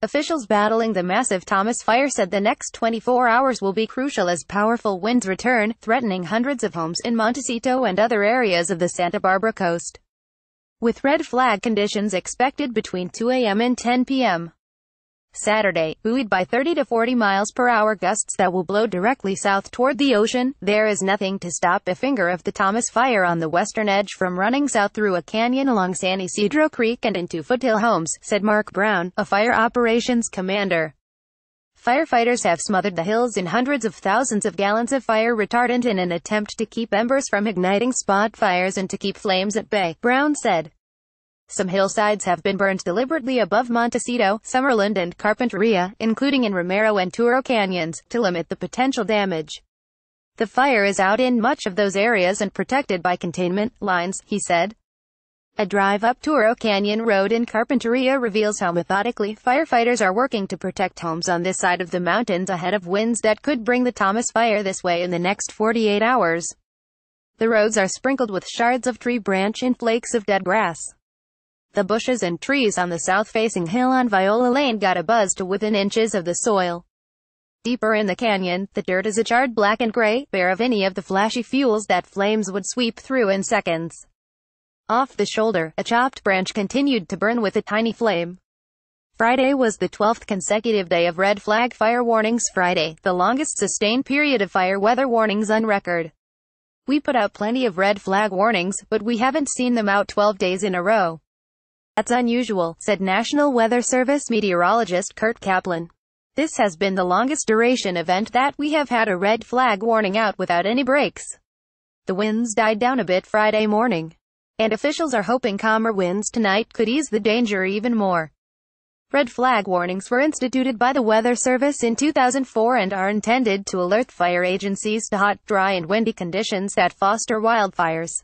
Officials battling the massive Thomas fire said the next 24 hours will be crucial as powerful winds return, threatening hundreds of homes in Montecito and other areas of the Santa Barbara coast, with red flag conditions expected between 2 a.m. and 10 p.m. Saturday, buoyed by 30 to 40 miles per hour gusts that will blow directly south toward the ocean. There is nothing to stop a finger of the Thomas fire on the western edge from running south through a canyon along San Ysidro Creek and into foothill homes, said Mark Brown, a fire operations commander. Firefighters have smothered the hills in hundreds of thousands of gallons of fire retardant in an attempt to keep embers from igniting spot fires and to keep flames at bay, Brown said. Some hillsides have been burned deliberately above Montecito, Summerland and Carpinteria, including in Romero and Turo canyons, to limit the potential damage. The fire is out in much of those areas and protected by containment lines, he said. A drive up Turo Canyon Road in Carpinteria reveals how methodically firefighters are working to protect homes on this side of the mountains ahead of winds that could bring the Thomas fire this way in the next 48 hours. The roads are sprinkled with shards of tree branch and flakes of dead grass. The bushes and trees on the south-facing hill on Viola Lane got a buzz to within inches of the soil. Deeper in the canyon, the dirt is a charred black and gray, bare of any of the flashy fuels that flames would sweep through in seconds. Off the shoulder, a chopped branch continued to burn with a tiny flame. Friday was the 12th consecutive day of red flag fire warnings. Friday, the longest sustained period of fire weather warnings on record. We put out plenty of red flag warnings, but we haven't seen them out 12 days in a row. That's unusual, said National Weather Service meteorologist Kurt Kaplan. This has been the longest duration event that we have had a red flag warning out without any breaks. The winds died down a bit Friday morning, and officials are hoping calmer winds tonight could ease the danger even more. Red flag warnings were instituted by the Weather Service in 2004 and are intended to alert fire agencies to hot, dry and windy conditions that foster wildfires.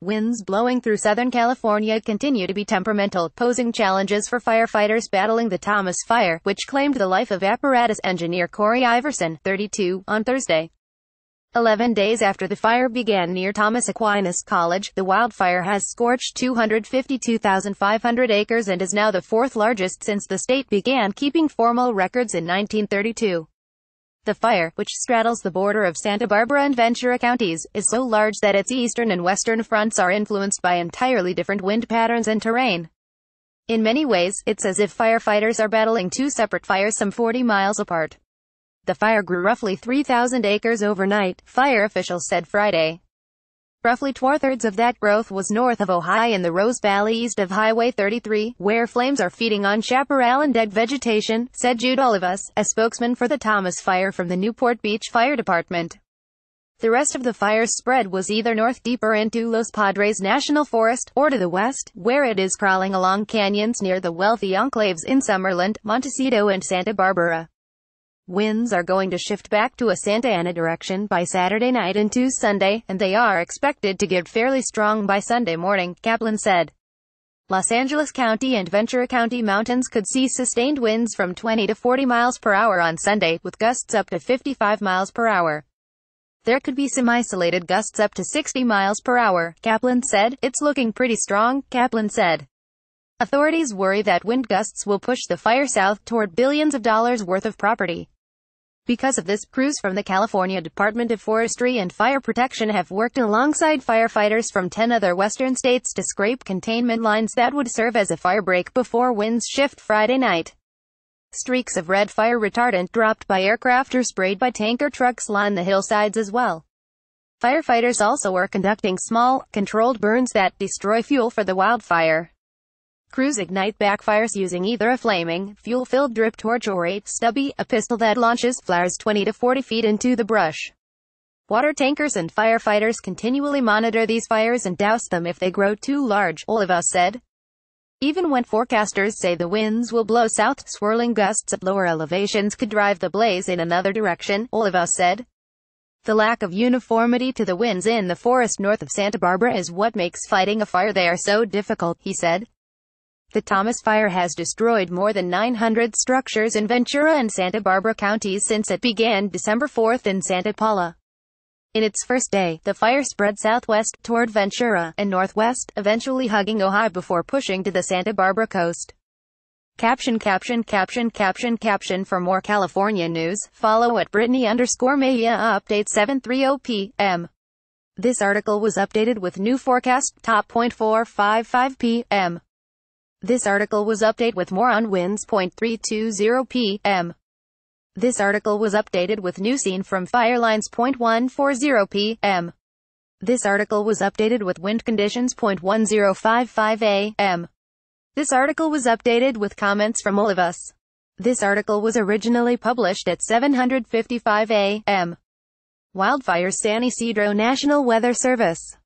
Winds blowing through Southern California continue to be temperamental, posing challenges for firefighters battling the Thomas fire, which claimed the life of apparatus engineer Corey Iverson, 32, on Thursday. 11 days after the fire began near Thomas Aquinas College, the wildfire has scorched 252,500 acres and is now the fourth largest since the state began keeping formal records in 1932. The fire, which straddles the border of Santa Barbara and Ventura counties, is so large that its eastern and western fronts are influenced by entirely different wind patterns and terrain. In many ways, it's as if firefighters are battling two separate fires some 40 miles apart. The fire grew roughly 3,000 acres overnight, fire officials said Friday. Roughly two-thirds of that growth was north of Ojai in the Rose Valley east of Highway 33, where flames are feeding on chaparral and dead vegetation, said Jude Olivas, a spokesman for the Thomas fire from the Newport Beach Fire Department. The rest of the fire's spread was either north deeper into Los Padres National Forest, or to the west, where it is crawling along canyons near the wealthy enclaves in Summerland, Montecito and Santa Barbara. Winds are going to shift back to a Santa Ana direction by Saturday night into Sunday, and they are expected to get fairly strong by Sunday morning, Kaplan said. Los Angeles County and Ventura County mountains could see sustained winds from 20 to 40 miles per hour on Sunday, with gusts up to 55 miles per hour. There could be some isolated gusts up to 60 miles per hour, Kaplan said. It's looking pretty strong, Kaplan said. Authorities worry that wind gusts will push the fire south toward billions of dollars worth of property. Because of this, crews from the California Department of Forestry and Fire Protection have worked alongside firefighters from 10 other western states to scrape containment lines that would serve as a firebreak before winds shift Friday night. Streaks of red fire retardant dropped by aircraft or sprayed by tanker trucks line the hillsides as well. Firefighters also are conducting small, controlled burns that destroy fuel for the wildfire. Crews ignite backfires using either a flaming, fuel-filled drip torch or a stubby, a pistol that launches flares 20 to 40 feet into the brush. Water tankers and firefighters continually monitor these fires and douse them if they grow too large, Olivas said. Even when forecasters say the winds will blow south, swirling gusts at lower elevations could drive the blaze in another direction, Olivas said. The lack of uniformity to the winds in the forest north of Santa Barbara is what makes fighting a fire there so difficult, he said. The Thomas fire has destroyed more than 900 structures in Ventura and Santa Barbara counties since it began December 4 in Santa Paula. In its first day, the fire spread southwest, toward Ventura, and northwest, eventually hugging Ojai before pushing to the Santa Barbara coast. Caption for more California news, follow at Brittany_Maya update 7:30 p.m. This article was updated with new forecast, top 0.455 p.m. This article was updated with more on winds, 0.320 p.m. This article was updated with new scene from fire lines, 0.140 p.m. This article was updated with wind conditions, 0.1055 a.m. This article was updated with comments from all of us. This article was originally published at 7:55 a.m. Wildfires, San Ysidro National Weather Service.